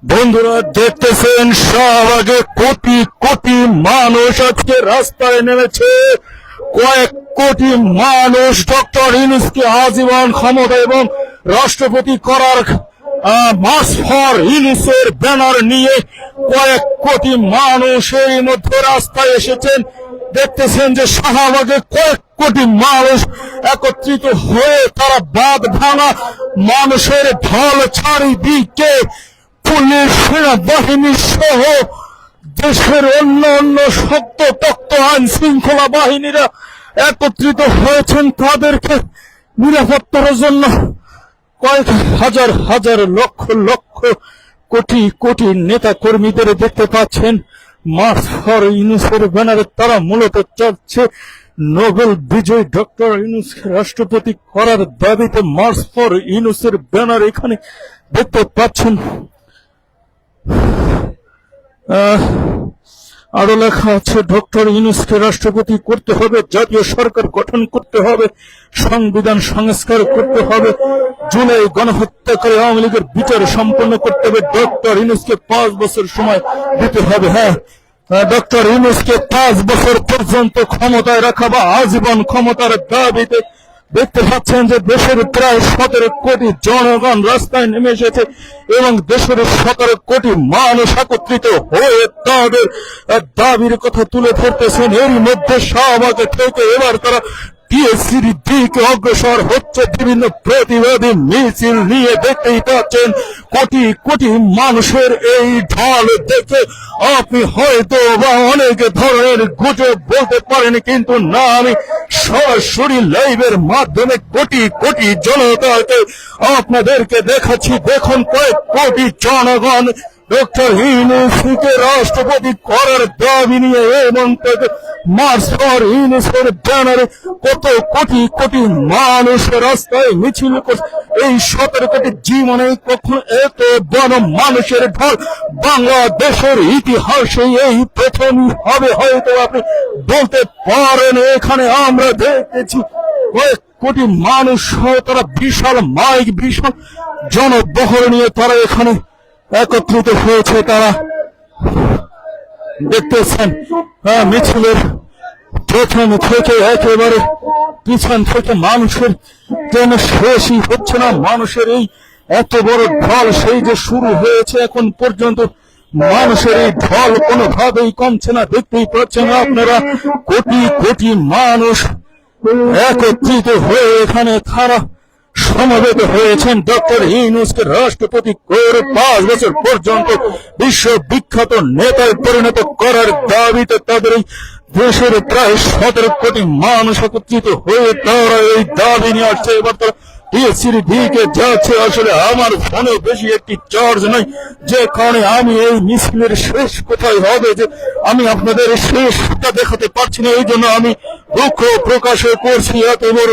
বন্ধুরা দেখতেছেন শাহবাগে কোটি কোটি মানুষ আজকে রাস্তায় নেমেছে। কয়েক কোটি মানুষ ডক্টর ইউনূসকে আজীবন ক্ষমতা এবং রাষ্ট্রপতি করার মার্চ ফর ইউনূসের ব্যানার নিয়ে কয়েক কোটি মানুষ এই মধ্যে রাস্তায় এসেছেন। দেখতেছেন যে শাহবাগে কয়েক কোটি মানুষ একত্রিত হয়ে তারা বাঁধ ভাঙা মানুষের ঢল চারিদিকে পুলিশ সেনাবাহিনী সহ দেশের অন্য অন্য শক্ত তক্ত আইন শৃঙ্খলা বাহিনীরা একত্রিত হয়েছেন তাদেরকে নিরাপত্তার জন্য। কয়েক হাজার হাজার লক্ষ লক্ষ কোটি কোটি নেতা কর্মীদের দেখতে পাচ্ছেন মার্চ ফর ইউনূসের ব্যানারে। তারা মূলত চাচ্ছে নোবেল বিজয়ী ডক্টর ইউনূসকে রাষ্ট্রপতি করার দাবিতে মার্চ ফর ইউনূসের ব্যানার এখানে দেখতে পাচ্ছেন। আরো লেখা আছে ডক্টর ইউনূসকে রাষ্ট্রপতি করতে হবে, জাতীয় সরকার গঠন করতে হবে, সংবিধান সংস্কার করতে হবে, জুলাই গণহত্যাকারী আওয়ামী লীগের বিচার সম্পন্ন করতে হবে, ডক্টর ইউনূসকে 5 বছর সময় দিতে হবে। হ্যাঁ, ডক্টর ইউনূসকে 5 বছর পর্যন্ত ক্ষমতায় রাখা বা আজীবন ক্ষমতার দাবিতে দেখতে পাচ্ছেন যে দেশের প্রায় 17 কোটি জনগণ রাস্তায় নেমে এসেছে এবং দেশের 17 কোটি মানুষ একত্রিত হয়ে তাদের দাবির কথা তুলে ধরতেছেন। এরই মধ্যে শাহবাগে থেকে এবার তারা টিএসসির দিকে অগ্রসর হচ্ছে বিভিন্ন প্রতিবাদী মিছিল নিয়ে। দেখতেই পাচ্ছেন কোটি কোটি মানুষের এই ঢল দেখে আপনি হয়তো বা অনেক ধরনের গুজব বলতে পারেন, কিন্তু না, আমি সরাসরি লাইভের মাধ্যমে কোটি কোটি জনতাকে আপনাদেরকে দেখাচ্ছি। দেখুন কয়েক কোটি জনগণ ডক্টর ইউনূসকে রাষ্ট্রপতি করার দাবি নিয়ে এবং মার্চ ফর ইউনূসের ব্যানারে কত কোটি কোটি মানুষ রাস্তায় মিছিল করছে। এই 17 কোটি জীবনে কখনো এত বড় মানুষের ঢল বাংলাদেশের ইতিহাসে এই প্রথমই হবে হয়তো আপনি বলতে পারেন। এখানে আমরা দেখেছি কয়েক কোটি মানুষ, তারা বিশাল মাইক বিশাল জনবহর নিয়ে তারা এখানে একত্রিত হয়েছে। তারা দেখতেছেন মিছিলের প্রথম থেকে একেবারে পিছন থেকে মানুষের যেন শেষই হচ্ছে না। মানুষের এই এত বড় ঢল সেই যে শুরু হয়েছে এখন পর্যন্ত মানুষের এই ঢল কোনোভাবেই কমছে না। দেখতেই পাচ্ছেন আপনারা কোটি কোটি মানুষ একত্রিত হয়ে এখানে তারা সমবেত হয়েছেন ডক্টর ইউনূসকে রাষ্ট্রপতি করে 5 বছর পর্যন্ত বিশ্ববিখ্যাত নেতায় পরিণত করার দাবিতে তাদের এই দেশের প্রায় 17 কোটি মানুষ একত্রিত হয়ে তারা এই দাবি নিয়ে আসছে। এবার তারা টিএসসির দিকে যাচ্ছে। আসলে আমার ফোনে বেশি একটি চার্জ নাই, যে কারণে আমি এই মিছিলের শেষ কোথায় হবে যে আমি আপনাদের শেষটা দেখাতে পারছি না। এই জন্য আমি দুঃখ প্রকাশ করছি। এত বড়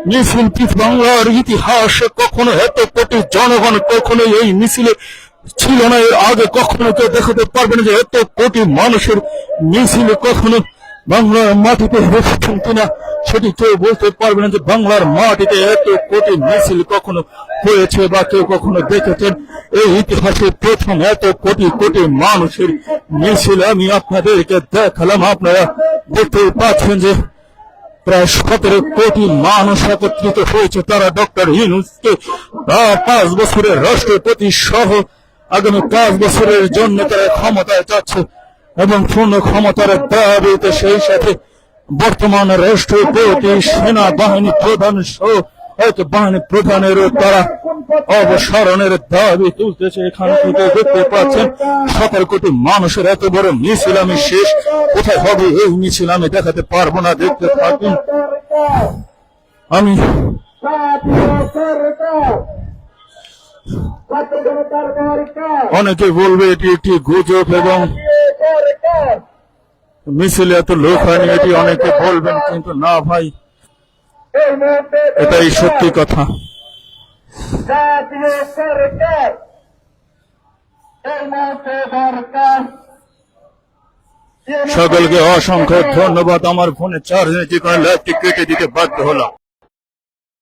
মিছিল বাংলার ইতিহাসে কখনো এত কোটি জনগণ কখনো এই মিছিলে ছিল না। এর আগে কখনো কেউ দেখাতে পারবে না যে এত কোটি মানুষের মিছিল কখনো বাংলার মাটিতে হয়েছেন কিনা, সেটি কেউ বলতে পারবে না যে বাংলার মাটিতে এত কোটি মিছিল কখনো হয়েছে বা কেউ কখনো দেখেছেন। এই ইতিহাসে প্রথম এত কোটি কোটি মানুষের মিছিল আমি আপনাদেরকে দেখালাম। আপনারা দেখতে পাচ্ছেন যে প্রায় 17 কোটি মানুষ একত্রিত হয়েছে। তারা ডক্টর ইউনূসকে 5 বছরের রাষ্ট্রপতি সহ আগামী 5 বছরের জন্য তারা ক্ষমতায় যাচ্ছে এবং পূর্ণ ক্ষমতার দাবিতে সেই সাথে বর্তমান রাষ্ট্রপতি সেনাবাহিনী প্রধান সহ বাহিনী প্রধানেরও তারা অবসরণের দাবি তুলতেছে। এখান থেকে দেখতে পাচ্ছেন 17 কোটি মানুষের এত বড় মিছিল আমি শেষ কোথায় হবে এই মিছিল আমি দেখাতে পারবো না। দেখতে থাকুন। আমি অনেকে বলবে এটি একটি গুজব এবং মিছিলে এত লোক হয়নি, এটি অনেকে বলবেন, কিন্তু না ভাই, এটাই সত্যি কথা। সকলকে অসংখ্য ধন্যবাদ। আমার ফোনে চার্জ নেই, যে কারণে লাইভটি কেটে দিতে বাধ্য হলাম।